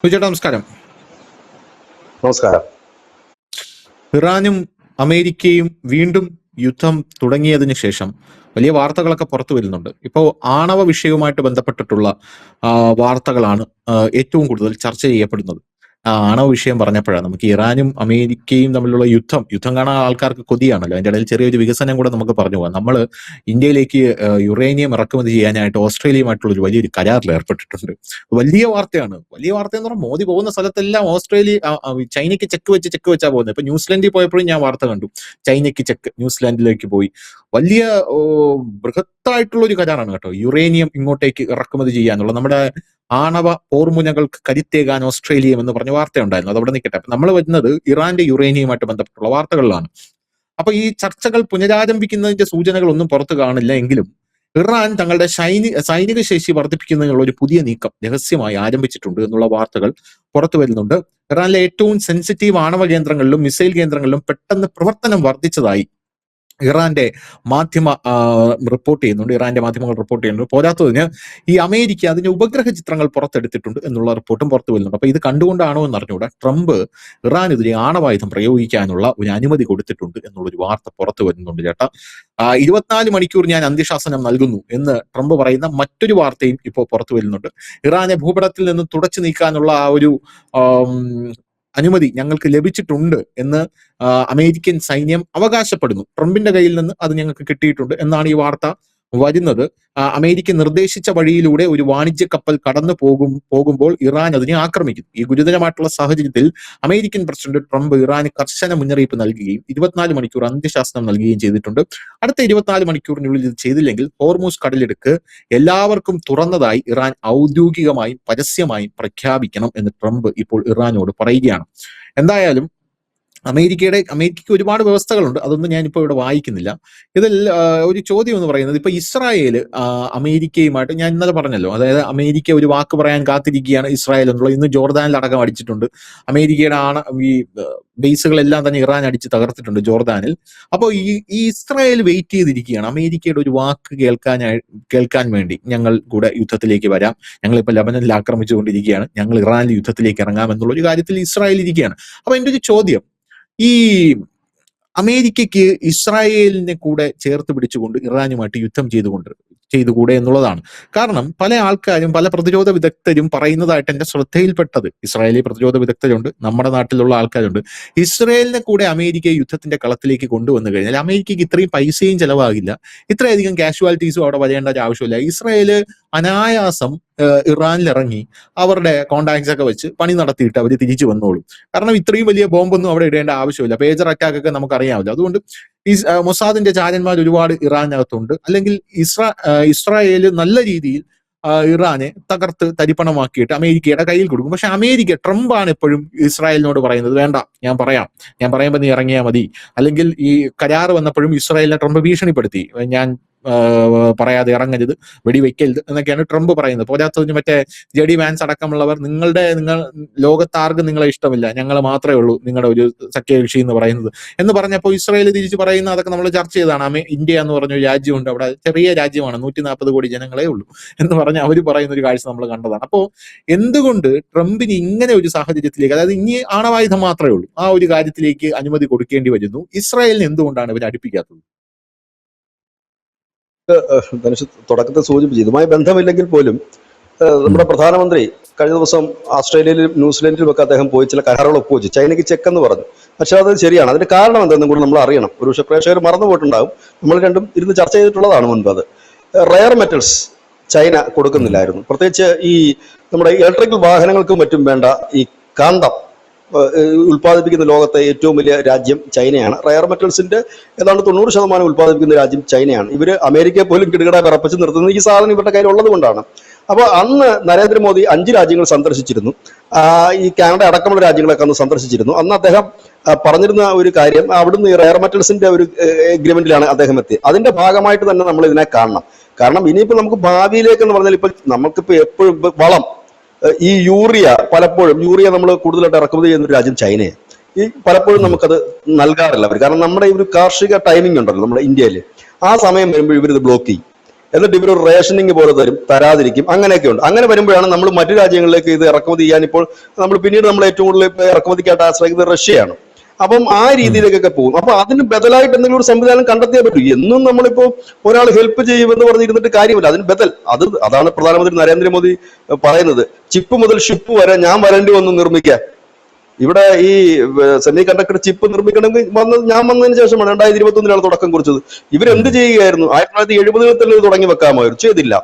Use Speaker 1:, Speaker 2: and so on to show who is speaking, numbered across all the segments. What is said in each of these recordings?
Speaker 1: ചേട്ടാ നമസ്കാരം.
Speaker 2: നമസ്കാരം.
Speaker 1: ഇറാനും അമേരിക്കയും വീണ്ടും യുദ്ധം തുടങ്ങിയതിന് ശേഷം വലിയ വാർത്തകളൊക്കെ പുറത്തു വരുന്നുണ്ട്. ഇപ്പോൾ ആണവ വിഷയവുമായിട്ട് ബന്ധപ്പെട്ടിട്ടുള്ള വാർത്തകളാണ് ഏറ്റവും കൂടുതൽ ചർച്ച ചെയ്യപ്പെടുന്നത്. ആണവ വിഷയം പറഞ്ഞപ്പോഴാണ് നമുക്ക് ഇറാനും അമേരിക്കയും തമ്മിലുള്ള യുദ്ധം കാണാൻ ആൾക്കാർക്ക് കൊതിയാണല്ലോ. അതിന്റെ ഇടയിൽ ചെറിയൊരു വികസനം കൂടെ നമുക്ക് പറഞ്ഞു പോകാം. നമ്മൾ ഇന്ത്യയിലേക്ക് യുറേനിയം ഇറക്കുമതി ചെയ്യാനായിട്ട് ഓസ്ട്രേലിയയുമായിട്ടുള്ള ഒരു വലിയൊരു കരാറിൽ ഏർപ്പെട്ടിട്ടുണ്ട്. വലിയ വാർത്തയാണ്. വലിയ വാർത്ത എന്ന് പറഞ്ഞാൽ മോദി പോകുന്ന സ്ഥലത്തെല്ലാം ചൈനയ്ക്ക് ചെക്ക് വെച്ചാ പോകുന്നത്. ഇപ്പൊ ന്യൂസിലൻഡിൽ പോയപ്പോഴും ഞാൻ വാർത്ത കണ്ടു. ചൈനയ്ക്ക് ചെക്ക് ന്യൂസിലാൻഡിലേക്ക് പോയി. വലിയ ബൃഹത്തായിട്ടുള്ള ഒരു കരാറാണ് കേട്ടോ. യുറേനിയം ഇങ്ങോട്ടേക്ക് ഇറക്കുമതി ചെയ്യാനുള്ള നമ്മുടെ ആണവ പോർമുനകൾക്ക് കരുത്തേകാൻ ഓസ്ട്രേലിയ എന്ന് പറഞ്ഞ വാർത്തയുണ്ടായിരുന്നു. അതവിടെ നിൽക്കട്ടെ. നമ്മൾ വരുന്നത് ഇറാന്റെ യുറേനിയമായിട്ട് ബന്ധപ്പെട്ടുള്ള വാർത്തകളിലാണ്. അപ്പൊ ഈ ചർച്ചകൾ പുനരാരംഭിക്കുന്നതിന്റെ സൂചനകളൊന്നും പുറത്തു കാണില്ല എങ്കിലും ഇറാൻ തങ്ങളുടെ സൈനിക ശേഷി വർദ്ധിപ്പിക്കുന്നതിനുള്ള ഒരു പുതിയ നീക്കം രഹസ്യമായി ആരംഭിച്ചിട്ടുണ്ട് എന്നുള്ള വാർത്തകൾ പുറത്തു വരുന്നുണ്ട്. ഇറാനിലെ ഏറ്റവും സെൻസിറ്റീവ് ആണവ കേന്ദ്രങ്ങളിലും മിസൈൽ കേന്ദ്രങ്ങളിലും പെട്ടെന്ന് പ്രവർത്തനം വർദ്ധിച്ചതായി ഇറാന്റെ റിപ്പോർട്ട് ചെയ്യുന്നുണ്ട്. ഇറാന്റെ മാധ്യമങ്ങൾ റിപ്പോർട്ട് ചെയ്യുന്നുണ്ട്. പോരാത്തതിന് ഈ അമേരിക്ക അതിന്റെ ഉപഗ്രഹ ചിത്രങ്ങൾ പുറത്തെടുത്തിട്ടുണ്ട് എന്നുള്ള റിപ്പോർട്ടും പുറത്തു വരുന്നുണ്ട്. അപ്പൊ ഇത് കണ്ടുകൊണ്ടാണോ എന്ന് അറിഞ്ഞുകൂടാ ട്രംപ് ഇറാനെതിരെ ആണവായുധം പ്രയോഗിക്കാനുള്ള ഒരു അനുമതി കൊടുത്തിട്ടുണ്ട് എന്നുള്ളൊരു വാർത്ത പുറത്തു വരുന്നുണ്ട് ചേട്ടാ. 24 മണിക്കൂർ ഞാൻ അന്ത്യശാസനം നൽകുന്നു എന്ന് ട്രംപ് പറയുന്ന മറ്റൊരു വാർത്തയും ഇപ്പോൾ പുറത്തു വരുന്നുണ്ട്. ഇറാനെ ഭൂപടത്തിൽ നിന്ന് തുടച്ചു നീക്കാനുള്ള ആ ഒരു അനുമതി ഞങ്ങൾക്ക് ലഭിച്ചിട്ടുണ്ട് എന്ന് അമേരിക്കൻ സൈന്യം അവകാശപ്പെടുന്നു. ട്രംപിന്റെ കയ്യിൽ നിന്ന് അത് ഞങ്ങൾക്ക് കിട്ടിയിട്ടുണ്ട് എന്നാണ് ഈ വാർത്ത വരുന്നത്. അമേരിക്ക നിർദ്ദേശിച്ച വഴിയിലൂടെ ഒരു വാണിജ്യ കപ്പൽ കടന്നു പോകുമ്പോൾ ഇറാൻ അതിനെ ആക്രമിക്കുന്നു. ഈ ഗുരുതരമായിട്ടുള്ള സാഹചര്യത്തിൽ അമേരിക്കൻ പ്രസിഡന്റ് ട്രംപ് ഇറാന് കർശന മുന്നറിയിപ്പ് നൽകുകയും 24 മണിക്കൂർ അന്ത്യശാസനം നൽകുകയും ചെയ്തിട്ടുണ്ട്. അടുത്ത 24 മണിക്കൂറിനുള്ളിൽ ഇത് ചെയ്തില്ലെങ്കിൽ ഹോർമൂസ് കടലിടുക്ക് എല്ലാവർക്കും തുറന്നതായി ഇറാൻ ഔദ്യോഗികമായും പരസ്യമായും പ്രഖ്യാപിക്കണം എന്ന് ട്രംപ് ഇപ്പോൾ ഇറാനോട് പറയുകയാണ്. എന്തായാലും അമേരിക്കയ്ക്ക് ഒരുപാട് വ്യവസ്ഥകളുണ്ട്. അതൊന്നും ഞാനിപ്പോൾ ഇവിടെ വായിക്കുന്നില്ല. ഇതിൽ ഒരു ചോദ്യം എന്ന് പറയുന്നത്, ഇപ്പൊ ഇസ്രായേല് അമേരിക്കയുമായിട്ട് ഞാൻ ഇന്നലെ പറഞ്ഞല്ലോ, അതായത് അമേരിക്ക ഒരു വാക്ക് പറയാൻ കാത്തിരിക്കുകയാണ് ഇസ്രായേൽ എന്നുള്ളത്. ഇന്ന് ജോർദാനിൽ അടക്കം അടിച്ചിട്ടുണ്ട്. അമേരിക്കയുടെ ഈ ബേസുകളെല്ലാം തന്നെ ഇറാൻ അടിച്ച് തകർത്തിട്ടുണ്ട് ജോർദാനിൽ. അപ്പോൾ ഈ ഇസ്രായേൽ വെയിറ്റ് ചെയ്തിരിക്കുകയാണ് അമേരിക്കയുടെ ഒരു വാക്ക് കേൾക്കാൻ വേണ്ടി. ഞങ്ങൾ കൂടെ യുദ്ധത്തിലേക്ക് വരാം, ഞങ്ങളിപ്പോൾ ലെബനനിൽ ആക്രമിച്ചുകൊണ്ടിരിക്കുകയാണ്, ഞങ്ങൾ ഇറാനിൽ യുദ്ധത്തിലേക്ക് ഇറങ്ങാം എന്നുള്ള ഒരു കാര്യത്തിൽ ഇസ്രായേൽ ഇരിക്കുകയാണ്. അപ്പൊ എൻ്റെ ഒരു ചോദ്യം, ഈ അമേരിക്കയ്ക്ക് ഇസ്രായേലിനെ കൂടെ ചേർത്ത് പിടിച്ചുകൊണ്ട് ഇറാനുമായിട്ട് യുദ്ധം ചെയ്തുകൂടെ എന്നുള്ളതാണ്. കാരണം പല ആൾക്കാരും പല പ്രതിരോധ വിദഗ്ധരും പറയുന്നതായിട്ട് എന്റെ ശ്രദ്ധയിൽപ്പെട്ടത്, ഇസ്രായേലി പ്രതിരോധ വിദഗ്ധരുണ്ട്, നമ്മുടെ നാട്ടിലുള്ള ആൾക്കാരുണ്ട്, ഇസ്രായേലിനെ കൂടെ അമേരിക്ക യുദ്ധത്തിന്റെ കളത്തിലേക്ക് കൊണ്ടുവന്നു കഴിഞ്ഞാൽ അമേരിക്കയ്ക്ക് ഇത്രയും പൈസയും ചെലവാകില്ല, ഇത്രയധികം കാഷ്വാലിറ്റീസും അവിടെ വരേണ്ട ഒരു ആവശ്യമില്ല. ഇസ്രായേല് അനായാസം ഇറാനിലിറങ്ങി അവരുടെ കോണ്ടാക്ട്സ് ഒക്കെ വെച്ച് പണി നടത്തിയിട്ട് അവർ തിരിച്ചു വന്നോളും. കാരണം ഇത്രയും വലിയ ബോംബൊന്നും അവിടെ ഇടേണ്ട ആവശ്യമില്ല. പേജർ അറ്റാക്ക് ഒക്കെ നമുക്കറിയാമല്ലോ. അതുകൊണ്ട് മൊസാദിന്റെ ചാരന്മാർ ഒരുപാട് ഇറാനകത്തുണ്ട്. അല്ലെങ്കിൽ ഇസ്രായേല് നല്ല രീതിയിൽ ഇറാനെ തകർത്ത് തരിപ്പണമാക്കിയിട്ട് അമേരിക്കയുടെ കയ്യിൽ കൊടുക്കും. പക്ഷെ ട്രംപാണ് എപ്പോഴും ഇസ്രായേലിനോട് പറയുന്നത്, വേണ്ട ഞാൻ പറയുമ്പോൾ നീ ഇറങ്ങിയാൽ മതി. അല്ലെങ്കിൽ ഈ കരാർ വന്നപ്പോഴും ഇസ്രായേലിനെ ട്രംപ് ഭീഷണിപ്പെടുത്തി, ഞാൻ പറയാതെ ഇറങ്ങരുത്, വെടിവെക്കരുത് എന്നൊക്കെയാണ് ട്രംപ് പറയുന്നത്. പോരാത്തതിന് മറ്റേ ജെഡി വാൻസ് അടക്കമുള്ളവർ നിങ്ങൾ ലോകത്താർക്കും നിങ്ങളെ ഇഷ്ടമില്ല, ഞങ്ങൾ മാത്രമേ ഉള്ളൂ നിങ്ങളുടെ ഒരു സഖ്യകക്ഷി എന്ന് പറഞ്ഞപ്പോൾ ഇസ്രായേൽ തിരിച്ചു പറയുന്ന അതൊക്കെ നമ്മൾ ചർച്ച ചെയ്തതാണ്. ഇന്ത്യ എന്ന് പറഞ്ഞൊരു രാജ്യമുണ്ട്, അവിടെ ചെറിയ രാജ്യമാണ്, 140 കോടി ജനങ്ങളെ ഉള്ളൂ എന്ന് പറഞ്ഞ് അവർ പറയുന്ന ഒരു കാഴ്ച നമ്മൾ കണ്ടതാണ്. അപ്പോൾ എന്തുകൊണ്ട് ട്രംപിന് ഇങ്ങനെ ഒരു സാഹചര്യത്തിലേക്ക്, അതായത് ഇനി ആണവായുധം മാത്രമേ ഉള്ളൂ, ആ ഒരു കാര്യത്തിലേക്ക് അനുമതി കൊടുക്കേണ്ടി വരുന്നു? ഇസ്രായേലിന് എന്തുകൊണ്ടാണ് ഇവർ അടുപ്പിക്കാത്തത്?
Speaker 2: തുടക്കത്തിൽ സൂചിപ്പിച്ചു, ഇതുമായി ബന്ധമില്ലെങ്കിൽ പോലും നമ്മുടെ പ്രധാനമന്ത്രി കഴിഞ്ഞ ദിവസം ഓസ്ട്രേലിയയിലും ന്യൂസിലൻഡിലും ഒക്കെ അദ്ദേഹം പോയി ചില കരാറുകൾ ഒപ്പുവെച്ചു. ചൈനയ്ക്ക് ചെക്ക് എന്ന് പറഞ്ഞു. പക്ഷെ അത് ശരിയാണ്. അതിന്റെ കാരണം എന്തെന്നും കൂടി നമ്മൾ അറിയണം. ഒരുപക്ഷെ പ്രേക്ഷകർ മറന്നുപോയിട്ടുണ്ടാകും. നമ്മൾ രണ്ടും ഇരുന്ന് ചർച്ച ചെയ്തിട്ടുള്ളതാണ് മുൻപ്. അത് റെയർ മെറ്റൽസ് ചൈന കൊടുക്കുന്നില്ലായിരുന്നു. പ്രത്യേകിച്ച് ഈ നമ്മുടെ ഇലക്ട്രിക്കൽ വാഹനങ്ങൾക്കും മറ്റും വേണ്ട ഈ കാന്തം ഉൽപ്പാദിപ്പിക്കുന്ന ലോകത്തെ ഏറ്റവും വലിയ രാജ്യം ചൈനയാണ്. റയർ മെറ്റൽസിന്റെ ഏതാണ്ട് 90% ഉൽപ്പാദിപ്പിക്കുന്ന രാജ്യം ചൈനയാണ്. ഇവര് അമേരിക്കയെ പോലും കിടുകിട വിറപ്പിച്ച് നിർത്തുന്നത് ഈ സാധനം ഇവരുടെ കയ്യിൽ ഉള്ളത് കൊണ്ടാണ്. അപ്പോൾ അന്ന് നരേന്ദ്രമോദി 5 രാജ്യങ്ങൾ സന്ദർശിച്ചിരുന്നു. ഈ കാനഡ അടക്കമുള്ള രാജ്യങ്ങളൊക്കെ അന്ന് സന്ദർശിച്ചിരുന്നു. അന്ന് അദ്ദേഹം പറഞ്ഞിരുന്ന ഒരു കാര്യം, അവിടുന്ന് ഈ റയർ മെറ്റൽസിന്റെ ഒരു എഗ്രിമെന്റിലാണ് അദ്ദേഹം എത്തിയത്. അതിന്റെ ഭാഗമായിട്ട് തന്നെ നമ്മൾ ഇതിനെ കാണണം. കാരണം ഇനിയിപ്പോൾ നമുക്ക് ഭാവിയിലേക്ക് എന്ന് പറഞ്ഞാൽ, ഇപ്പൊ നമുക്കിപ്പോ എപ്പോഴും വളം, ഈ യൂറിയ നമ്മൾ കൂടുതലായിട്ട് ഇറക്കുമതി ചെയ്യുന്ന ഒരു രാജ്യം ചൈനയാണ്. ഈ പലപ്പോഴും നമുക്കത് നൽകാറില്ല അവർ. കാരണം നമ്മുടെ ഈ ഒരു കാർഷിക ടൈമിംഗ് ഉണ്ടല്ലോ നമ്മുടെ ഇന്ത്യയിൽ, ആ സമയം വരുമ്പോൾ ഇവരിത് ബ്ലോക്ക് ചെയ്യും. എന്നിട്ട് ഇവരൊരു റേഷനിങ് പോലെ തരാതിരിക്കും, അങ്ങനെയൊക്കെ ഉണ്ട്. അങ്ങനെ വരുമ്പോഴാണ് നമ്മൾ മറ്റു രാജ്യങ്ങളിലേക്ക് ഇത് ഇറക്കുമതി ചെയ്യാൻ ഇപ്പോൾ നമ്മൾ ഏറ്റവും കൂടുതൽ ഇറക്കുമതിക്കായിട്ട് ആശ്രയിക്കുന്നത് റഷ്യയാണ്. അപ്പം ആ രീതിയിലേക്കൊക്കെ പോകും. അപ്പൊ അതിന് ബദലായിട്ട് എന്തെങ്കിലും ഒരു സംവിധാനം കണ്ടെത്തിയേ പറ്റൂ. എന്നും നമ്മളിപ്പോ ഒരാൾ ഹെൽപ്പ് ചെയ്യുമെന്ന് പറഞ്ഞിരുന്നിട്ട് കാര്യമില്ല. അതിന് ബദൽ അതാണ് പ്രധാനമന്ത്രി നരേന്ദ്രമോദി പറയുന്നത്. ചിപ്പ് മുതൽ ഷിപ്പ് വരെ ഞാൻ വരേണ്ടി വന്നു നിർമ്മിക്കാൻ. ഇവിടെ ഈ സെമി കണ്ടക്ടർ ചിപ്പ് നിർമ്മിക്കണമെങ്കിൽ ഞാൻ വന്നതിന് ശേഷമാണ് 2021 തുടക്കം കുറിച്ചത്. ഇവരെന്ത് ചെയ്യുകയായിരുന്നു? 1970 തന്നെ തുടങ്ങി വെക്കാമായിരുന്നു, ചെയ്തില്ല.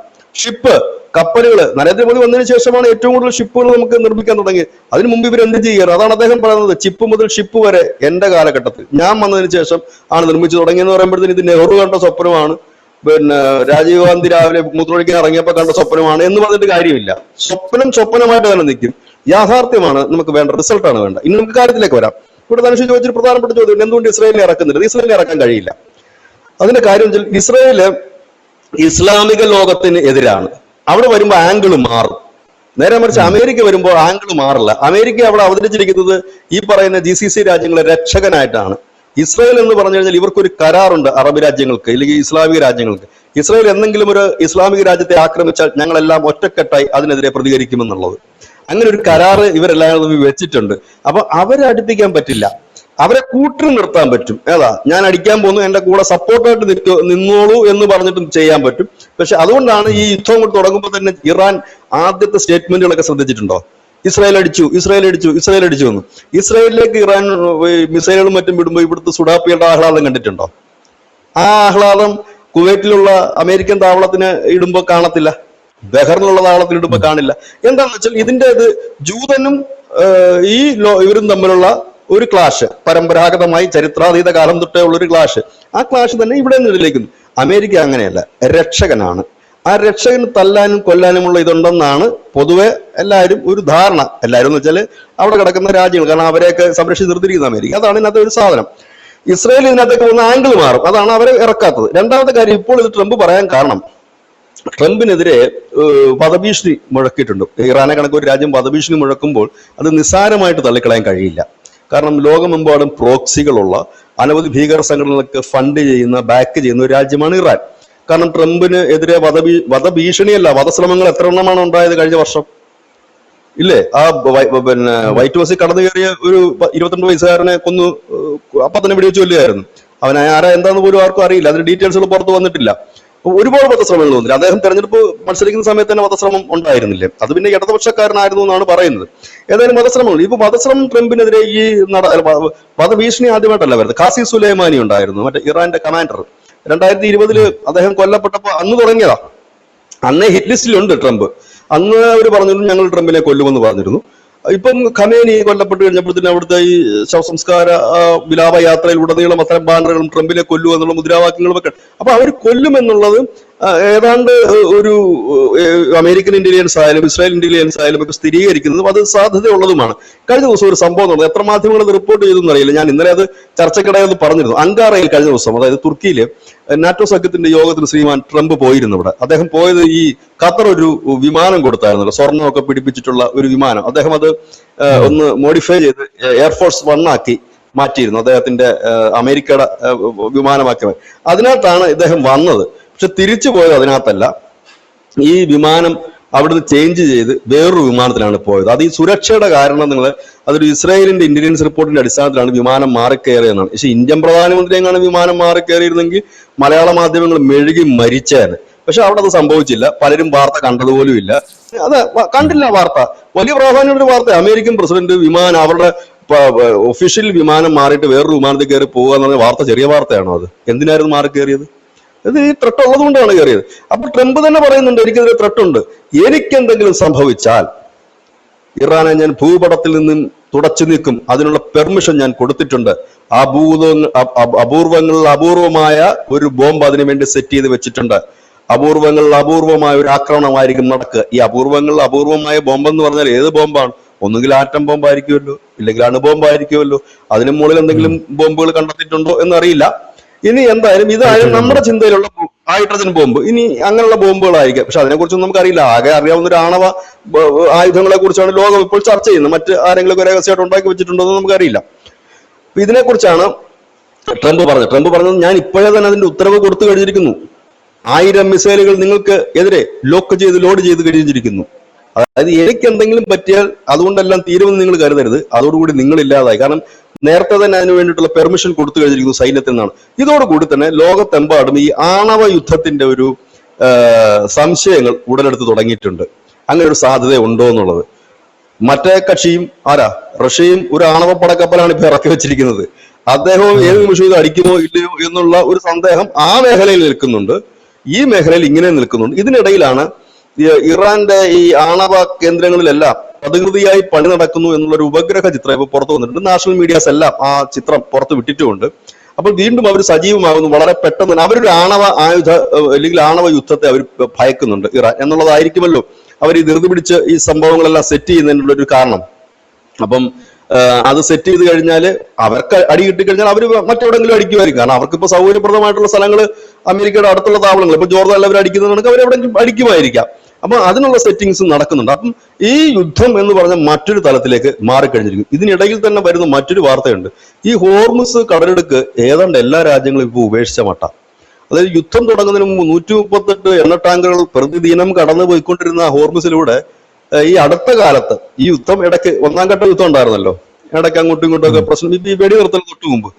Speaker 2: ഷിപ്പ്, കപ്പലുകൾ നരേന്ദ്രമോദി വന്നതിന് ശേഷമാണ് ഏറ്റവും കൂടുതൽ ഷിപ്പുകൾ നമുക്ക് നിർമ്മിക്കാൻ തുടങ്ങിയത്. അതിനു മുമ്പ് ഇവരെന്ത് ചെയ്യുകയായിരുന്നു? അതാണ് അദ്ദേഹം പറയുന്നത്. ചിപ്പ് മുതൽ ഷിപ്പ് വരെ എന്റെ കാലഘട്ടത്തിൽ ഞാൻ വന്നതിന് ശേഷം ആണ് നിർമ്മിച്ചു തുടങ്ങിയെന്ന് പറയുമ്പോഴത്തേന് ഇത് നെഹ്റു കണ്ട സ്വപ്നമാണ്, രാജീവ് ഗാന്ധി രാവിലെ മൂത്രമൊഴിക്കാൻ ഇറങ്ങിയപ്പോൾ കണ്ട സ്വപ്നമാണ് എന്ന് പറഞ്ഞിട്ട് കാര്യമില്ല. സ്വപ്നമായിട്ട് തന്നെ നിൽക്കും. യാഥാർത്ഥ്യമാണ് നമുക്ക് വേണ്ട, റിസൾട്ടാണ് വേണ്ട. ഇനി നമുക്ക് കാര്യത്തിലേക്ക് വരാം. ഇവിടെ ധനുഷ് ചോദിച്ചൊരു പ്രധാനപ്പെട്ട ചോദ്യം, എന്തുകൊണ്ട് ഇസ്രായേലിനെ ഇറക്കുന്നില്ല? ഇസ്രായേലിനെ ഇറക്കാൻ കഴിയില്ല. അതിന്റെ കാര്യം വെച്ചാൽ ഇസ്രായേല് ഇസ്ലാമിക ലോകത്തിന് എതിരാണ്. അവിടെ വരുമ്പോൾ ആംഗിൾ മാറും. നേരെ മറിച്ച് അമേരിക്ക വരുമ്പോൾ ആംഗിൾ മാറില്ല. അമേരിക്ക അവിടെ അവതരിച്ചിരിക്കുന്നത് ഈ പറയുന്ന GCC രാജ്യങ്ങളെ രക്ഷകനായിട്ടാണ്. ഇസ്രായേൽ എന്ന് പറഞ്ഞു കഴിഞ്ഞാൽ ഇവർക്കൊരു കരാറുണ്ട് അറബ് രാജ്യങ്ങൾക്ക്, അല്ലെങ്കിൽ ഇസ്ലാമിക രാജ്യങ്ങൾക്ക്. ഇസ്രായേൽ എന്തെങ്കിലും ഒരു ഇസ്ലാമിക രാജ്യത്തെ ആക്രമിച്ചാൽ ഞങ്ങളെല്ലാം ഒറ്റക്കെട്ടായി അതിനെതിരെ പ്രതികരിക്കുമെന്നുള്ളത്. അങ്ങനെ ഒരു കരാറ് ഇവരെല്ലാം വെച്ചിട്ടുണ്ട്. അപ്പൊ അവരെ അടുപ്പിക്കാൻ പറ്റില്ല, അവരെ കൂട്ടിന് നിർത്താൻ പറ്റും. ഞാൻ അടിക്കാൻ പോകുന്നു, എന്റെ കൂടെ സപ്പോർട്ടായിട്ട് നിന്നോളൂ എന്ന് പറഞ്ഞിട്ടും ചെയ്യാൻ പറ്റും. പക്ഷെ അതുകൊണ്ടാണ് ഈ യുദ്ധം കൊണ്ട് തുടങ്ങുമ്പോൾ തന്നെ ഇറാൻ ആദ്യത്തെ സ്റ്റേറ്റ്മെന്റുകളൊക്കെ ശ്രദ്ധിച്ചിട്ടുണ്ടോ? ഇസ്രായേൽ അടിച്ചു എന്ന്. ഇസ്രായേലിലേക്ക് ഇറാൻ മിസൈലുകളും മറ്റും വിടുമ്പോൾ ഇവിടുത്തെ സുഡാപ്പിയുടെ ആഹ്ലാദം കണ്ടിട്ടുണ്ടോ? ആ ആഹ്ലാദം കുവൈറ്റിലുള്ള അമേരിക്കൻ താവളത്തിന് ഇടുമ്പോൾ കാണത്തില്ല, ബഹറിനുള്ള താവളത്തിൽ ഇടുമ്പോൾ കാണില്ല. എന്താണെന്ന് വെച്ചാൽ ഇതിന്റെ ജൂതനും ഇവരും തമ്മിലുള്ള ഒരു ക്ലാഷ്, പരമ്പരാഗതമായി ചരിത്രാതീത കാലം തൊട്ടേ ഉള്ളൊരു ക്ലാഷ്. ആ ക്ലാഷ് തന്നെ ഇവിടെ നിലനിൽക്കുന്നു. അമേരിക്ക അങ്ങനെയല്ല, രക്ഷകനാണ്. ആ രക്ഷകന് തല്ലാനും കൊല്ലാനുമുള്ള ഇതുണ്ടെന്നാണ് പൊതുവെ എല്ലാവരും ഒരു ധാരണ. എല്ലാവരും എന്ന് വെച്ചാൽ അവിടെ കിടക്കുന്ന രാജ്യങ്ങൾ, കാരണം അവരെയൊക്കെ സംരക്ഷിച്ച് നിർത്തിയിരിക്കുന്ന അമേരിക്ക. അതാണ് ഇതിനകത്ത് ഒരു സാധനം. ഇസ്രായേൽ ഇതിനകത്തേക്ക് വന്ന ആംഗിൾ മാറും, അതാണ് അവരെ ഇറക്കാത്തത്. രണ്ടാമത്തെ കാര്യം, ഇപ്പോൾ ഇത് ട്രംപ് പറയാൻ കാരണം, ട്രംപിനെതിരെ വധഭീഷണി മുഴക്കിയിട്ടുണ്ട്. ഇറാനെ കണക്ക് ഒരു രാജ്യം വധഭീഷണി മുഴക്കുമ്പോൾ അത് നിസ്സാരമായിട്ട് തള്ളിക്കളയാൻ കഴിയില്ല. കാരണം ലോകമെമ്പാടും പ്രോക്സികളുള്ള അനവധി ഭീകര സംഘടനകൾക്ക് ഫണ്ട് ചെയ്യുന്ന, ബാക്ക് ചെയ്യുന്ന ഒരു രാജ്യമാണ് ഇറാൻ. കാരണം ട്രംപിന് എതിരെ വധഭീഷണിയല്ല, വധശ്രമങ്ങൾ എത്ര എണ്ണമാണ് ഉണ്ടായത് കഴിഞ്ഞ വർഷം? ഇല്ലേ? ആ വൈറ്റ് ഹൗസിൽ കടന്നു കയറിയ ഒരു 22 വയസ്സുകാരനെ കൊന്നു, അപ്പൊ തന്നെ വെടിവെച്ച് കൊല്ലുകയായിരുന്നു. അവൻ ആരാ എന്താന്ന് പോലും ആർക്കും അറിയില്ല. അതിന്റെ ഡീറ്റെയിൽസുകൾ പുറത്തു വന്നിട്ടില്ല. ഒരുപാട് വധശ്രമങ്ങൾ വന്നില്ല. അദ്ദേഹം തെരഞ്ഞെടുപ്പ് മത്സരിക്കുന്ന സമയത്ത് തന്നെ വധശ്രമം ഉണ്ടായിരുന്നില്ലേ? അത് പിന്നെ ഇടതുപക്ഷക്കാരനായിരുന്നു എന്നാണ് പറയുന്നത്. ഏതായാലും വധശ്രമങ്ങൾ, ഇപ്പൊ വധശ്രമം ട്രംപിനെതിരെ ഈ വധഭീഷണി ആദ്യമായിട്ടല്ല വരുന്നത്. ഖാസി സുലൈമാനി ഉണ്ടായിരുന്നു, മറ്റേ ഇറാന്റെ കമാൻഡർ. 2020 അദ്ദേഹം കൊല്ലപ്പെട്ടപ്പോൾ അന്ന് തുടങ്ങിയതാ. അന്നേ ഹിറ്റ് ലിസ്റ്റിലുണ്ട് ട്രംപ്. അന്ന് അവർ പറഞ്ഞിരുന്നു ഞങ്ങൾ ട്രംപിനെ കൊല്ലുമെന്ന് പറഞ്ഞിരുന്നു. ഇപ്പം ഖമേനി കൊല്ലപ്പെട്ട് കഴിഞ്ഞപ്പോഴത്തേന് അവിടുത്തെ ഈ ശവസംസ്കാര വിലാപ യാത്രയിൽ ഉടനീളം അത്തരം ബാനറുകളും ട്രംപിനെ കൊല്ലുക എന്നുള്ള മുദ്രാവാക്യങ്ങളും ഒക്കെ. അപ്പൊ അവർ കൊല്ലുമെന്നുള്ളത് ഏതാണ്ട് ഒരു അമേരിക്കൻ ഇന്റലിജൻസ് ആയാലും ഇസ്രായേൽ ഇന്റലിജൻസ് ആയാലും ഒക്കെ സ്ഥിരീകരിക്കുന്നതും അത് സാധ്യതയുള്ളതുമാണ്. കഴിഞ്ഞ ദിവസം ഒരു സംഭവം നടന്നു, എത്ര മാധ്യമങ്ങൾ അത് റിപ്പോർട്ട് ചെയ്തെന്ന് അറിയില്ല. ഞാൻ ഇന്നലെ അത് ചർച്ചക്കിടയിൽ പറഞ്ഞിരുന്നു. അങ്കാറയിൽ കഴിഞ്ഞ ദിവസം, അതായത് തുർക്കിയില് നാറ്റോ സഖ്യത്തിന്റെ യോഗത്തിന് ശ്രീമാൻ ട്രംപ് പോയിരുന്നു. ഇവിടെ അദ്ദേഹം പോയത് ഈ ഖത്തർ ഒരു വിമാനം കൊടുത്തായിരുന്നല്ലോ, സ്വർണ്ണമൊക്കെ പിടിപ്പിച്ചിട്ടുള്ള ഒരു വിമാനം. അദ്ദേഹം അത് ഒന്ന് മോഡിഫൈ ചെയ്ത് എയർഫോഴ്സ് 1 ആക്കി മാറ്റിയിരുന്നു. അദ്ദേഹത്തിന്റെ അമേരിക്കയുടെ വിമാനമാക്കി. അതിനകത്താണ് ഇദ്ദേഹം വന്നത്. പക്ഷെ തിരിച്ചു പോയത് അതിനകത്തല്ല. ഈ വിമാനം അവിടുന്ന് ചേഞ്ച് ചെയ്ത് വേറൊരു വിമാനത്തിലാണ് പോയത്. അത് ഈ സുരക്ഷയുടെ കാരണം അതൊരു ഇസ്രായേലിന്റെ ഇന്റലിജൻസ് റിപ്പോർട്ടിന്റെ അടിസ്ഥാനത്തിലാണ് വിമാനം മാറിക്കയറിയെന്നാണ്. പക്ഷെ ഇന്ത്യൻ പ്രധാനമന്ത്രി എങ്ങാണ് വിമാനം മാറിക്കയറിയിരുന്നെങ്കിൽ മലയാള മാധ്യമങ്ങൾ മെഴുകി മരിച്ചേനെ. പക്ഷെ അവിടെ അത് സംഭവിച്ചില്ല. പലരും വാർത്ത കണ്ടതുപോലും ഇല്ല. അത് കണ്ടില്ല വാർത്ത. വലിയ പ്രാധാന്യമുള്ള വാർത്ത. അമേരിക്കൻ പ്രസിഡന്റ് വിമാനം, അവരുടെ ഒഫീഷ്യൽ വിമാനം മാറിയിട്ട് വേറൊരു വിമാനത്തിൽ കയറി പോകുക എന്ന് പറഞ്ഞ വാർത്ത ചെറിയ വാർത്തയാണോ? അത് എന്തിനായിരുന്നു മാറി കയറിയത്? ഇത് ഈ ത്രെട്ട് ഉള്ളത് കൊണ്ടാണ് കയറിയത്. അപ്പൊ ട്രംപ് തന്നെ പറയുന്നുണ്ട് എനിക്കെതിരെ ത്രെട്ടുണ്ട്. എനിക്കെന്തെങ്കിലും സംഭവിച്ചാൽ ഇറാനെ ഞാൻ ഭൂപടത്തിൽ നിന്നും തുടച്ചു നീക്കും, അതിനുള്ള പെർമിഷൻ ഞാൻ കൊടുത്തിട്ടുണ്ട്. അപൂർവങ്ങളിൽ അപൂർവമായ ഒരു ബോംബ് അതിനു വേണ്ടി സെറ്റ് ചെയ്ത് വെച്ചിട്ടുണ്ട്. അപൂർവങ്ങളിൽ അപൂർവമായ ഒരു ആക്രമണമായിരിക്കും നടക്കുക. ഈ അപൂർവങ്ങളിൽ അപൂർവമായ ബോംബെന്ന് പറഞ്ഞാൽ ഏത് ബോംബാണ്? ഒന്നുകിൽ ആറ്റം ബോംബായിരിക്കുമല്ലോ, ഇല്ലെങ്കിൽ അണുബോംബായിരിക്കുമല്ലോ. അതിന് മുകളിൽ എന്തെങ്കിലും ബോംബുകൾ കണ്ടെത്തിയിട്ടുണ്ടോ എന്നറിയില്ല. ഇനി എന്തായാലും ഇതായാലും നമ്മുടെ ചിന്തയിലുള്ള ഹൈഡ്രജൻ ബോംബ്, ഇനി അങ്ങനെയുള്ള ബോംബുകളായിരിക്കാം. പക്ഷെ അതിനെക്കുറിച്ചൊന്നും നമുക്കറിയില്ല. ആകെ അറിയാവുന്ന ഒരു ആണവ ആയുധങ്ങളെ കുറിച്ചാണ് ലോകം ഇപ്പോൾ ചർച്ച ചെയ്യുന്നത്. മറ്റ് ആരെങ്കിലും ഒരു രഹസ്യമായിട്ട് ഉണ്ടാക്കി വെച്ചിട്ടുണ്ടോ എന്ന് നമുക്കറിയില്ല. അപ്പൊ ഇതിനെക്കുറിച്ചാണ് ട്രംപ് പറഞ്ഞത്. ഞാൻ ഇപ്പോഴേ തന്നെ അതിന്റെ ഉത്തരവ് കൊടുത്തു കഴിഞ്ഞിരിക്കുന്നു. 1000 മിസൈലുകൾ നിങ്ങൾക്ക് എതിരെ ലോഡ് ചെയ്ത് കഴിഞ്ഞിരിക്കുന്നു. അതായത് എനിക്ക് എന്തെങ്കിലും പറ്റിയാൽ അതുകൊണ്ടെല്ലാം തീരുമെന്ന് നിങ്ങൾ കരുതരുത്. അതോടുകൂടി നിങ്ങൾ ഇല്ലാതായി. കാരണം നേരത്തെ തന്നെ അതിന് വേണ്ടിയിട്ടുള്ള പെർമിഷൻ കൊടുത്തു കഴിഞ്ഞിരിക്കുന്നു സൈന്യത്തിൽ നിന്നാണ്. ഇതോടുകൂടി തന്നെ ലോകത്തെമ്പാടും ഈ ആണവ യുദ്ധത്തിന്റെ ഒരു സംശയങ്ങൾ ഉടലെടുത്ത് തുടങ്ങിയിട്ടുണ്ട്. അങ്ങനെ ഒരു സാധ്യത ഉണ്ടോ എന്നുള്ളത്. മറ്റേ കക്ഷിയും റഷ്യയും ഒരു ആണവ പടക്കപ്പലാണ് ഇപ്പൊ ഇറക്കി വെച്ചിരിക്കുന്നത്. അദ്ദേഹവും ഏത് നിമിഷവും ഇത് അടിക്കുമോ ഇല്ലയോ എന്നുള്ള ഒരു സന്ദേഹം ആ മേഖലയിൽ നിൽക്കുന്നുണ്ട്. ഈ മേഖലയിൽ ഇങ്ങനെ നിൽക്കുന്നുണ്ട്. ഇതിനിടയിലാണ് ഇറാന്റെ ഈ ആണവ കേന്ദ്രങ്ങളിലെല്ലാം പ്രതികൃതിയായി പണി നടക്കുന്നു എന്നുള്ള ഒരു ഉപഗ്രഹ ചിത്രം ഇപ്പൊ പുറത്തു വന്നിട്ടുണ്ട്. നാഷണൽ മീഡിയാസ് എല്ലാം ആ ചിത്രം പുറത്ത് വിട്ടിട്ടുമുണ്ട്. അപ്പോൾ വീണ്ടും അവർ സജീവമാകുന്നു. വളരെ പെട്ടെന്ന് തന്നെ അവരൊരു ആണവ ആയുധ അല്ലെങ്കിൽ ആണവ യുദ്ധത്തെ അവർ ഭയക്കുന്നുണ്ട് ഇറാൻ എന്നുള്ളതായിരിക്കുമല്ലോ അവർ ഈ ധൃതി പിടിച്ച് ഈ സംഭവങ്ങളെല്ലാം സെറ്റ് ചെയ്യുന്നതിനുള്ള ഒരു കാരണം. അപ്പം അത് സെറ്റ് ചെയ്ത് കഴിഞ്ഞാൽ അവർക്ക് അടി കിട്ടിക്കഴിഞ്ഞാൽ അവർ മറ്റെവിടെങ്കിലും അടിക്കുമായിരിക്കും. കാരണം അവർക്കിപ്പോ സൗകര്യപ്രദമായിട്ടുള്ള സ്ഥലങ്ങൾ അമേരിക്കയുടെ അടുത്തുള്ള താവളങ്ങൾ, ഇപ്പൊ ജോർദാനിൽ അവർ അടിക്കുന്നതാണെങ്കിൽ അവരെവിടെങ്കിലും അടിക്കുമായിരിക്കാം. അപ്പൊ അതിനുള്ള സെറ്റിങ്സ് നടക്കുന്നുണ്ട്. അപ്പം ഈ യുദ്ധം എന്ന് പറഞ്ഞ മറ്റൊരു തലത്തിലേക്ക് മാറിക്കഴിഞ്ഞിരിക്കും. ഇതിനിടയിൽ തന്നെ വരുന്ന മറ്റൊരു വാർത്തയുണ്ട്. ഈ ഹോർമുസ് കടലെടുക്ക് ഏതാണ്ട് എല്ലാ രാജ്യങ്ങളും ഇപ്പോൾ ഉപേക്ഷിച്ച മട്ട. അതായത് യുദ്ധം തുടങ്ങുന്നതിന് മുമ്പ് 138 എണ്ണ ടാങ്കറുകൾ പ്രതിദിനം കടന്നു പോയിക്കൊണ്ടിരുന്ന ഹോർമുസിലൂടെ ഈ അടുത്ത കാലത്ത് ഈ യുദ്ധം ഇടയ്ക്ക് 1ാം ഘട്ട യുദ്ധം ഉണ്ടായിരുന്നല്ലോ, ഇടയ്ക്ക് അങ്ങോട്ടും ഇങ്ങോട്ടും ഒക്കെ പ്രശ്നം. ഈ വെടി നിർത്തൽ തൊട്ട് മുമ്പ്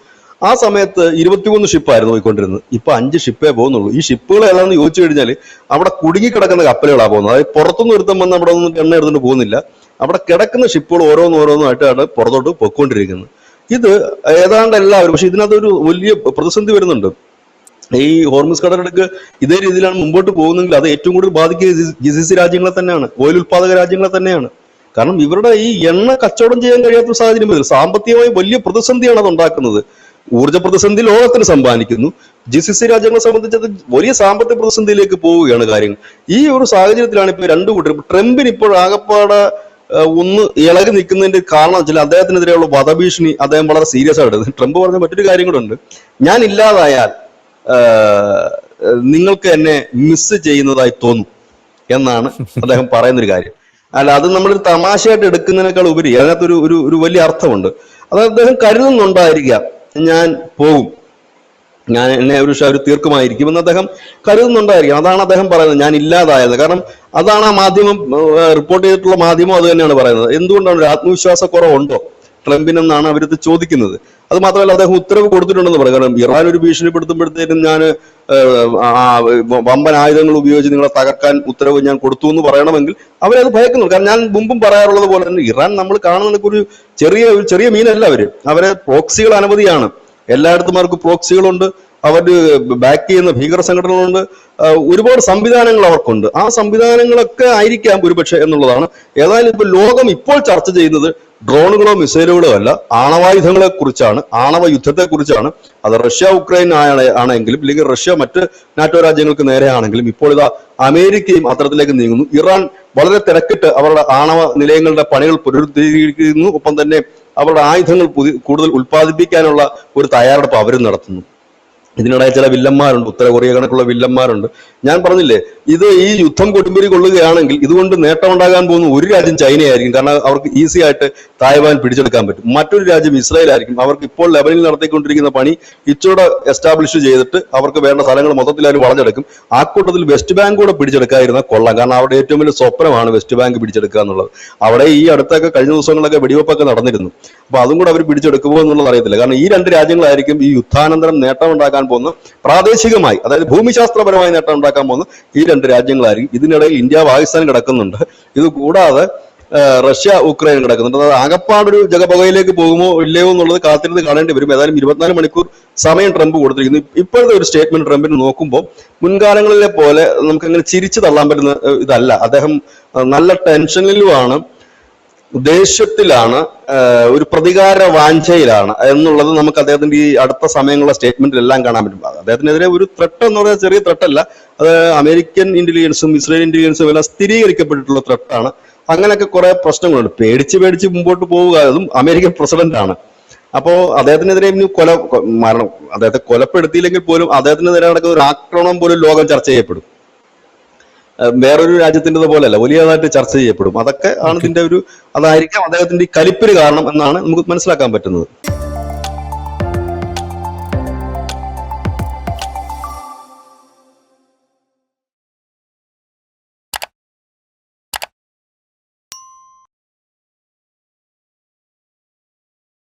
Speaker 2: ആ സമയത്ത് 23 ഷിപ്പായിരുന്നു പോയിക്കൊണ്ടിരുന്നത്. ഇപ്പൊ 5 ഷിപ്പേ പോകുന്നുള്ളൂ. ഈ ഷിപ്പുകൾ ഏതാണെന്ന് ചോദിച്ചു കഴിഞ്ഞാൽ അവിടെ കുടുങ്ങിക്കിടക്കുന്ന കപ്പലുകളാണ് പോകുന്നത്. അതായത് പുറത്തുനിന്ന് ഒരുത്തം വന്ന് അവിടെ ഒന്നും എണ്ണ എടുത്തുകൊണ്ട് പോകുന്നില്ല. അവിടെ കിടക്കുന്ന ഷിപ്പുകൾ ഓരോന്നായിട്ടാണ് പുറത്തോട്ട് പൊയ്ക്കൊണ്ടിരിക്കുന്നത്. ഇത് ഏതാണ്ട് എല്ലാവരും, പക്ഷെ ഇതിനകത്ത് ഒരു വലിയ പ്രതിസന്ധി വരുന്നുണ്ട്. ഈ ഹോർമുസ് കടലിടുക്ക് ഇതേ രീതിയിലാണ് മുമ്പോട്ട് പോകുന്നതെങ്കിൽ അത് ഏറ്റവും കൂടുതൽ ബാധിക്കുക GCC രാജ്യങ്ങളെ തന്നെയാണ്, ഓയിൽ ഉത്പാദക രാജ്യങ്ങളെ തന്നെയാണ്. കാരണം ഇവരുടെ ഈ എണ്ണ കച്ചവടം ചെയ്യാൻ കഴിയാത്ത സാഹചര്യം വരും. സാമ്പത്തികമായി വലിയ പ്രതിസന്ധിയാണ് അത് ഉണ്ടാക്കുന്നത്. ഊർജ്ജ പ്രതിസന്ധി ലോകത്തിന് സമ്മാനിക്കുന്നു. GCC രാജ്യങ്ങളെ സംബന്ധിച്ചത് വലിയ സാമ്പത്തിക പ്രതിസന്ധിയിലേക്ക് പോവുകയാണ് കാര്യങ്ങൾ. ഈ ഒരു സാഹചര്യത്തിലാണ് ഇപ്പൊ രണ്ടു കൂട്ടരും ട്രംപിന് ഇപ്പോൾ ആകപ്പാടെ ഒന്ന് ഇളകി നിൽക്കുന്നതിന്റെ കാരണം വെച്ചാൽ അദ്ദേഹത്തിനെതിരെയുള്ള വധഭീഷണി അദ്ദേഹം വളരെ സീരിയസ് ആയിട്ട് എടുത്തത്. ട്രംപ് പറഞ്ഞ മറ്റൊരു കാര്യം കൂടെ ഉണ്ട്. ഞാൻ ഇല്ലാതായാൽ നിങ്ങൾക്ക് എന്നെ മിസ് ചെയ്യുന്നതായി തോന്നും എന്നാണ് അദ്ദേഹം പറയുന്നൊരു കാര്യം. അല്ല, അത് നമ്മളൊരു തമാശയായിട്ട് എടുക്കുന്നതിനേക്കാൾ ഉപരി അതിനകത്തൊരു ഒരു വലിയ അർത്ഥമുണ്ട്. അത് അദ്ദേഹം കരുതുന്നുണ്ടായിരിക്കാം, ഞാൻ പോകും, ഞാൻ എന്നെ ഒരു തീർക്കുമായിരിക്കും എന്ന് അദ്ദേഹം കരുതുന്നുണ്ടായിരിക്കും. അതാണ് അദ്ദേഹം പറയുന്നത്, ഞാൻ ഇല്ലാതായത്. കാരണം അതാണ് ആ മാധ്യമം റിപ്പോർട്ട് ചെയ്തിട്ടുള്ള മാധ്യമം അത് തന്നെയാണ് പറയുന്നത്. എന്തുകൊണ്ടാണ് ഒരു ആത്മവിശ്വാസക്കുറവുണ്ടോ ട്രംപിനെന്നാണ് അവരത് ചോദിക്കുന്നത്. അത് മാത്രമല്ല അദ്ദേഹം ഉത്തരവ് കൊടുത്തിട്ടുണ്ടെന്ന് പറയും. കാരണം ഇറാൻ ഒരു ഭീഷണിപ്പെടുത്തുമ്പോഴത്തേക്കും ഞാൻ വമ്പൻ ആയുധങ്ങൾ ഉപയോഗിച്ച് നിങ്ങളെ തകർക്കാൻ ഉത്തരവ് ഞാൻ കൊടുത്തു എന്ന് പറയണമെങ്കിൽ അവരത് ഭയക്കുന്നു. കാരണം ഞാൻ മുമ്പും പറയാറുള്ളത് പോലെ തന്നെ ഇറാൻ നമ്മൾ കാണുന്നതൊക്കെ ഒരു ചെറിയ മീനല്ല. അവരെ പ്രോക്സികൾ അനവധിയാണ്. എല്ലായിടത്തും അവർക്ക് പ്രോക്സികളുണ്ട്, അവർ ബാക്ക് ചെയ്യുന്ന ഭീകര സംഘടനകളുണ്ട്, ഒരുപാട് സംവിധാനങ്ങൾ അവർക്കുണ്ട്. ആ സംവിധാനങ്ങളൊക്കെ ആയിരിക്കാം ഒരുപക്ഷെ എന്നുള്ളതാണ്. ഏതായാലും ഇപ്പൊ ലോകം ഇപ്പോൾ ചർച്ച ചെയ്യുന്നത് ഡ്രോണുകളോ മിസൈലുകളോ അല്ല, ആണവായുധങ്ങളെ കുറിച്ചാണ്, ആണവ യുദ്ധത്തെ കുറിച്ചാണ്. അത് റഷ്യ ഉക്രൈൻ ആണെങ്കിലും അല്ലെങ്കിൽ റഷ്യ മറ്റ് നാറ്റോ രാജ്യങ്ങൾക്ക് നേരെ ആണെങ്കിലും ഇപ്പോൾ ഇതാ അമേരിക്കയും അത്തരത്തിലേക്ക് നീങ്ങുന്നു. ഇറാൻ വളരെ തിരക്കിട്ട് അവരുടെ ആണവ നിലയങ്ങളുടെ പണികൾ പുനരുദ്ധരിക്കുന്നു. ഒപ്പം തന്നെ അവരുടെ ആയുധങ്ങൾ കൂടുതൽ ഉൽപ്പാദിപ്പിക്കാനുള്ള ഒരു തയ്യാറെടുപ്പ് അവരും നടത്തുന്നു. ഇതിനിടെ ചില വില്ലന്മാരുണ്ട്, ഉത്തര കൊറിയ കണക്കുള്ള വില്ലന്മാരുണ്ട്. ഞാൻ പറഞ്ഞില്ലേ, ഇത് ഈ യുദ്ധം കൊടുമ്പിരി കൊള്ളുകയാണെങ്കിൽ ഇതുകൊണ്ട് നേട്ടം ഉണ്ടാകാൻ പോകുന്ന ഒരു രാജ്യം ചൈനയായിരിക്കും. കാരണം അവർക്ക് ഈസി ആയിട്ട് തായ്വാൻ പിടിച്ചെടുക്കാൻ പറ്റും. മറ്റൊരു രാജ്യം ഇസ്രായേൽ ആയിരിക്കും. അവർക്ക് ഇപ്പോൾ ലെബനിൽ നടത്തിക്കൊണ്ടിരിക്കുന്ന പണി ഇച്ചോടെ എസ്റ്റാബ്ലിഷ് ചെയ്തിട്ട് അവർക്ക് വേണ്ട സ്ഥലങ്ങൾ മൊത്തത്തിൽ അവർ വളഞ്ഞെടുക്കും. ആ കൂട്ടത്തിൽ വെസ്റ്റ് ബാങ്ക് കൂടെ പിടിച്ചെടുക്കാതിരുന്ന കൊള്ളാം. കാരണം അവിടെ ഏറ്റവും വലിയ സ്വപ്നമാണ് വെസ്റ്റ് ബാങ്ക് പിടിച്ചെടുക്കുക എന്നുള്ളത്. അവിടെ ഈ അടുത്തൊക്കെ കഴിഞ്ഞ ദിവസങ്ങളിലൊക്കെ വെടിവെപ്പൊക്കെ നടന്നിരുന്നു. അപ്പൊ അതും കൂടെ അവർ പിടിച്ചെടുക്കുമോ എന്നുള്ളത് അറിയത്തില്ല. കാരണം ഈ രണ്ട് രാജ്യങ്ങളായിരിക്കും ഈ യുദ്ധാനന്തരം നേട്ടം ഉണ്ടാക്കാൻ പോകുന്ന, പ്രാദേശികമായി അതായത് ഭൂമിശാസ്ത്രപരമായി നേട്ടം ഉണ്ടാക്കാൻ പോകുന്ന ഈ രണ്ട് രാജ്യങ്ങളായിരിക്കും. ഇതിനിടയിൽ ഇന്ത്യ പാകിസ്ഥാൻ കിടക്കുന്നുണ്ട്. ഇത് കൂടാതെ റഷ്യ ഉക്രൈൻ കിടക്കുന്നുണ്ട്. അത് ആകപ്പാടൊരു ജഗപുകയിലേക്ക് പോകുമോ ഇല്ലയോ എന്നുള്ളത് കാത്തിരുന്ന് കാണേണ്ടി വരും. ഏതായാലും 24 മണിക്കൂർ സമയം ട്രംപ് കൊടുത്തിരിക്കുന്നു. ഇപ്പോഴത്തെ ഒരു സ്റ്റേറ്റ്മെന്റ് ട്രംപിന് നോക്കുമ്പോൾ മുൻകാലങ്ങളിലെ പോലെ നമുക്കങ്ങനെ ചിരിച്ചു തള്ളാൻ പറ്റുന്ന ഇതല്ല. അദ്ദേഹം നല്ല ടെൻഷനിലുമാണ്, ദേഷ്യത്തിലാണ്, ഒരു പ്രതികാര വാഞ്ചയിലാണ് എന്നുള്ളത് നമുക്ക് അദ്ദേഹത്തിന്റെ ഈ അടുത്ത സമയങ്ങളുള്ള സ്റ്റേറ്റ്മെന്റിലെല്ലാം കാണാൻ പറ്റും. അദ്ദേഹത്തിനെതിരെ ഒരു ത്രെട്ട് എന്ന് പറയുന്നത് ചെറിയ ത്രെട്ടല്ല, അത് അമേരിക്കൻ ഇന്റലിജൻസും ഇസ്രായേൽ ഇന്റലിജൻസും എല്ലാം സ്ഥിരീകരിക്കപ്പെട്ടിട്ടുള്ള ത്രെട്ടാണ്. അങ്ങനെയൊക്കെ കുറെ പ്രശ്നങ്ങളുണ്ട്. പേടിച്ച് മുമ്പോട്ട് പോവുക, അതും അമേരിക്കൻ പ്രസിഡന്റ് ആണ്. അപ്പോ അദ്ദേഹത്തിനെതിരെ ഇനി മരണം, അദ്ദേഹത്തെ കൊലപ്പെടുത്തിയില്ലെങ്കിൽ പോലും അദ്ദേഹത്തിനെതിരെ നടക്കുന്ന ഒരു ആക്രമണം പോലും ലോകം ചർച്ച ചെയ്യപ്പെടും. വേറൊരു രാജ്യത്തിൻ്റെത് പോലെയല്ല, വലിയതായിട്ട് ചർച്ച ചെയ്യപ്പെടും. അതൊക്കെ ആണ് ഇതിന്റെ അതായിരിക്കാം അദ്ദേഹത്തിന്റെ ഈ കലിപ്പിന് കാരണം എന്നാണ് നമുക്ക് മനസ്സിലാക്കാൻ പറ്റുന്നത്.